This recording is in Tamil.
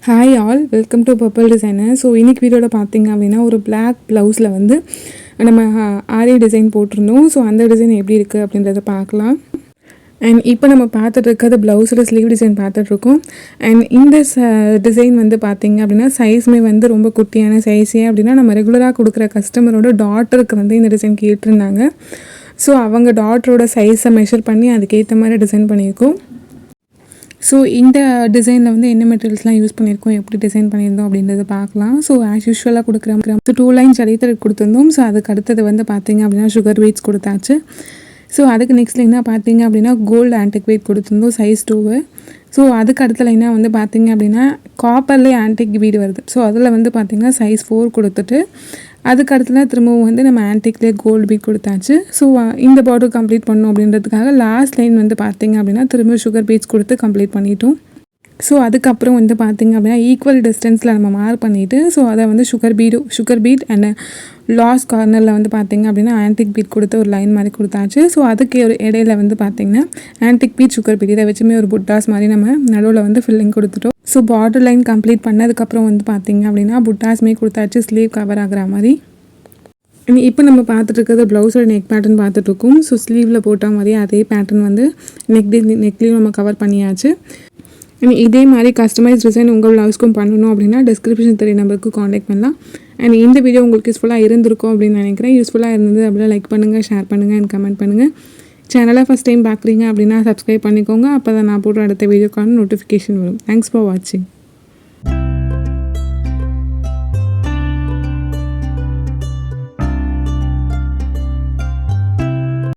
Hi all, welcome to purple designer. So இன்றைக்கி வீடியோவில் பார்த்தீங்க அப்படின்னா ஒரு பிளாக் ப்ளவுஸில் வந்து நம்ம ஆரி டிசைன் போட்டிருந்தோம். ஸோ அந்த டிசைன் எப்படி இருக்குது அப்படின்றத பார்க்கலாம். அண்ட் இப்போ நம்ம பார்த்துட்டு இருக்கிறது ப்ளவுஸில் ஸ்லீவ் டிசைன் பார்த்துட்ருக்கோம். அண்ட் இந்த டிசைன் வந்து பார்த்திங்க அப்படின்னா சைஸுமே வந்து ரொம்ப குட்டியான சைஸே அப்படின்னா நம்ம ரெகுலராக கொடுக்குற கஸ்டமரோட டாட்டருக்கு வந்து இந்த டிசைன் கேட்டிருந்தாங்க. ஸோ அவங்க டாட்டரோட சைஸை மெஷர் பண்ணி அதுக்கேற்ற மாதிரி டிசைன் பண்ணியிருக்கோம். ஸோ இந்த டிசைனில் வந்து என்ன மெட்டீரியல்ஸ்லாம் யூஸ் பண்ணியிருக்கோம், எப்படி டிசைன் பண்ணியிருந்தோம் அப்படின்றத பார்க்கலாம். ஸோ ஆஸ் யூஷுவலாக கொடுக்குற 2 லைன்ஸ் அடித்தது கொடுத்துருந்தோம். ஸோ அதுக்கு அடுத்தது வந்து பார்த்திங்க அப்படின்னா சுகர் பீட்ஸ் கொடுத்தாச்சு. ஸோ அதுக்கு நெக்ஸ்ட் லைனாக பார்த்திங்க அப்படின்னா கோல்டு ஆன்டிக் பீட் கொடுத்துருந்தோம் சைஸ் 2. ஸோ அதுக்கு அடுத்த லைனாக வந்து பார்த்திங்க அப்படின்னா காப்பர்லேயே ஆன்டிக் பீடு வருது. ஸோ அதில் வந்து பார்த்திங்கன்னா சைஸ் 4 கொடுத்துட்டு அதுக்கு அடுத்துல திரும்பவும் வந்து நம்ம ஆன்டிக்லேயே கோல்டு பீட் கொடுத்தாச்சு. ஸோ இந்த பார்டர் கம்ப்ளீட் பண்ணணும் அப்படின்றதுக்காக லாஸ்ட் லைன் வந்து பார்த்திங்க அப்படின்னா திரும்ப சுகர் பீட்ஸ் கொடுத்து கம்ப்ளீட் பண்ணிட்டோம். ஸோ அதுக்கப்புறம் வந்து பார்த்திங்க அப்படின்னா ஈக்குவல் டிஸ்டன்ஸில் நம்ம மார்க் பண்ணிவிட்டு ஸோ அதை வந்து சுகர் பீட் அண்ட் லாஸ்ட் கார்னரில் வந்து பார்த்திங்க அப்படின்னா ஆன்டிக் பீட் கொடுத்து ஒரு லைன் மாதிரி கொடுத்தாச்சு. ஸோ அதுக்கு ஒரு இடையில வந்து பார்த்திங்கன்னா ஆன்டிக் பீட் சுகர் பீட் இதை வச்சுமே ஒரு புட்டாஸ் மாதிரி நம்ம நடுவில் வந்து ஃபில்லிங் கொடுத்துட்டோம். ஸோ பார்டர் லைன் கம்ப்ளீட் பண்ணதுக்கப்புறம் வந்து பார்த்திங்க அப்படின்னா புட்டாஸ்மே கொடுத்தாச்சு ஸ்லீவ் கவர் ஆகிற மாதிரி. இப்போ நம்ம பார்த்துட்டு இருக்கிறது ப்ளவுஸோட நெக் பேட்டர்ன் பார்த்துட்ருக்கோம். ஸோ ஸ்லீவில் போட்ட மாதிரி அதே பேட்டர்ன் வந்து நெக்லேயும் நம்ம கவர் பண்ணியாச்சு. இதே மாதிரி கஸ்டமைஸ் டிசைன் உங்கள் ப்ளவுஸ்க்கும் பண்ணணும் அப்படின்னா டிஸ்கிரிப்ஷன் தெரிய நம்பருக்கு காண்டாக்ட் பண்ணலாம். அண்ட் இந்த வீடியோ உங்களுக்கு யூஸ்ஃபுல்லாக இருந்திருக்கும் அப்படின்னு நினைக்கிறேன். யூஸ்ஃபுல்லாக இருந்தது அப்படின்னா லைக் பண்ணுங்கள், ஷேர் பண்ணுங்கள் அண்ட் கமெண்ட் பண்ணுங்கள். சேனலை ஃபஸ்ட் டைம் பார்க்குறீங்க அப்படின்னா சப்ஸ்கிரைப் பண்ணிக்கோங்க. அப்போ தான் நான் போடுற அடுத்த வீடியோக்கான நோட்டிஃபிகேஷன் வரும். தேங்க்ஸ் ஃபார் வாட்சிங்.